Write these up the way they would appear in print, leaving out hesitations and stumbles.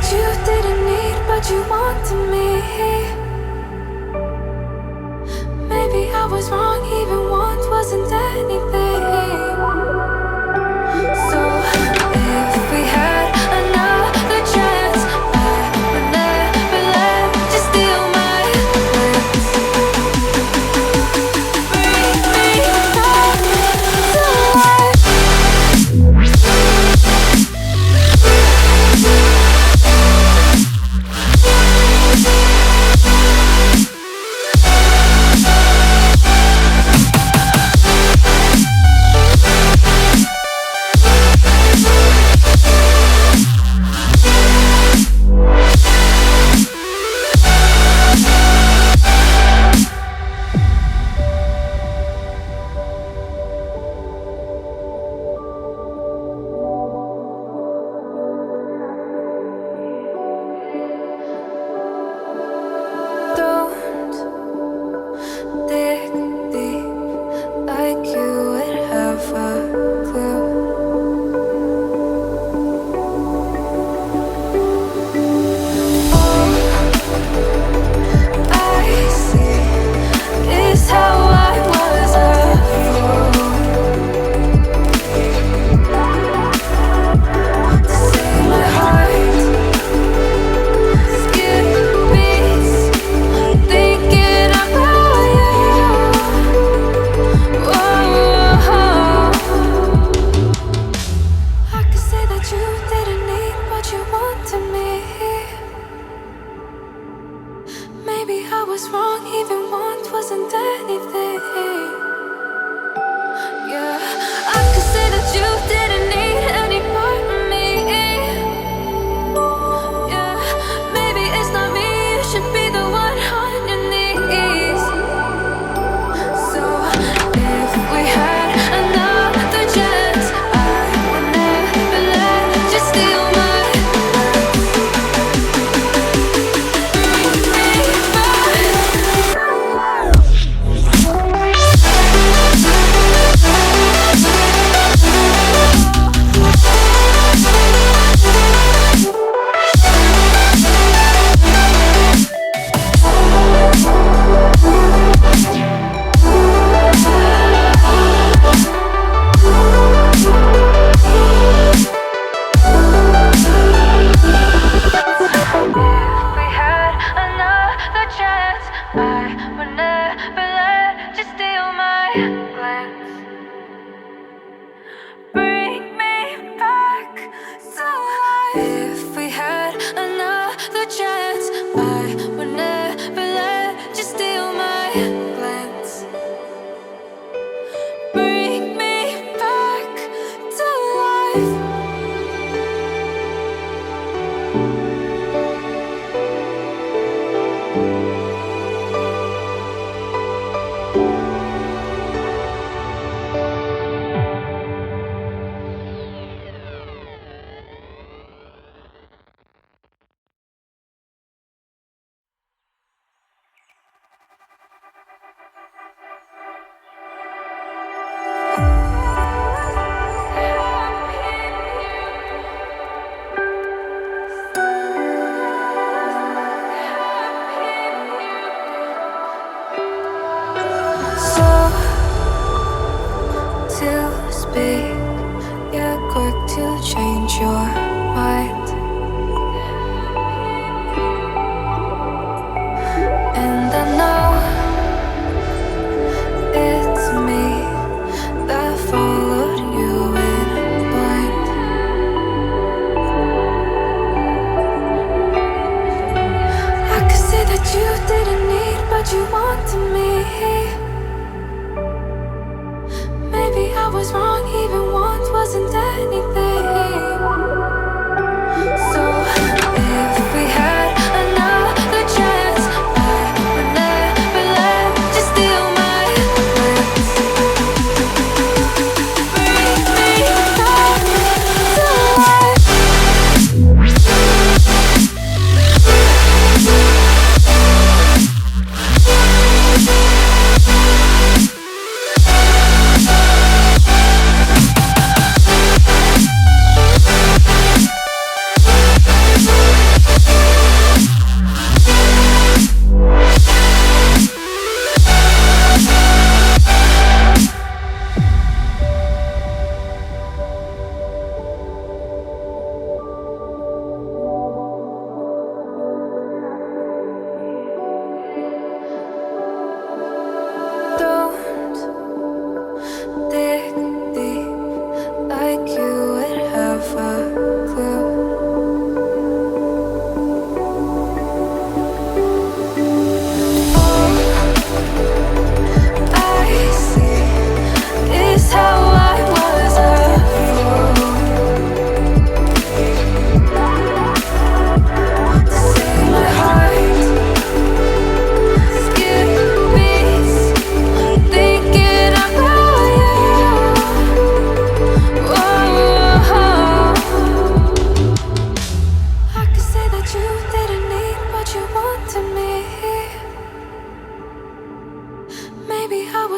that you didn't need, but you wanted me. Maybe I was wrong, even want wasn't anything. So if we had another chance, I would never let you steal my plans. Bring me back to life. Don't dig deep like you would have a clue. All I see is how I was a fool to see my heart skip beats. Thinking about you. Whoa. I could say that you didn't need what you wanted me. Maybe I was wrong, even want wasn't anything. Yeah, I could say that you didn't need any part of me. Yeah, maybe it's not me, you should be the one on your knees. So if we had another chance, I would never let you steal my bring me back. If we had another chance, I would never let you steal my glance. Bring me back to life. If we had another chance, I would never let you steal my glance. Bring me back to life. So to speak, you're quick to change your mind. And I know it's me that followed you in blind. I could say that you didn't need, but you wanted me. Maybe I was wrong, even want wasn't anything. So if we had another chance, I would never let you steal my plans. Bring me back to life.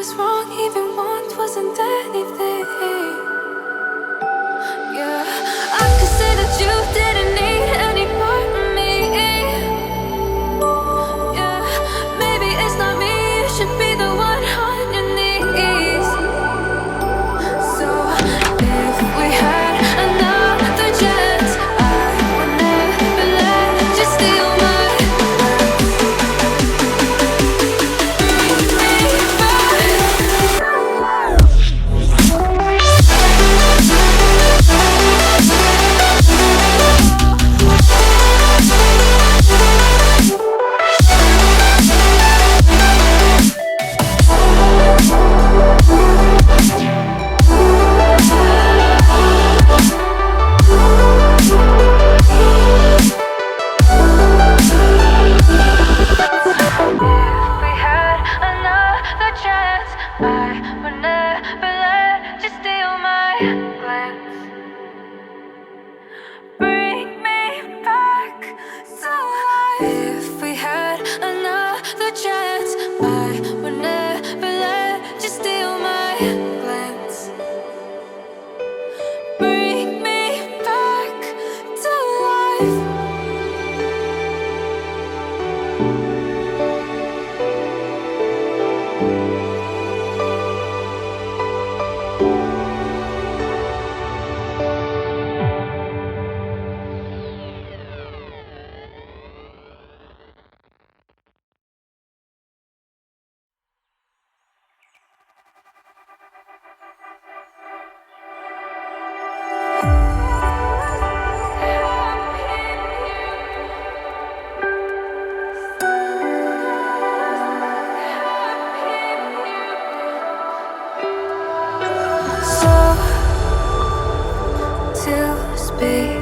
was wrong, even want wasn't anything. Yeah, I could say that you didn't need any part of me. Yeah, maybe it's not me, you should be the one on your knees. So if we had another chance, I would never let you steal my to speak.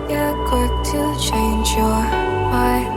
You're quick to change your mind.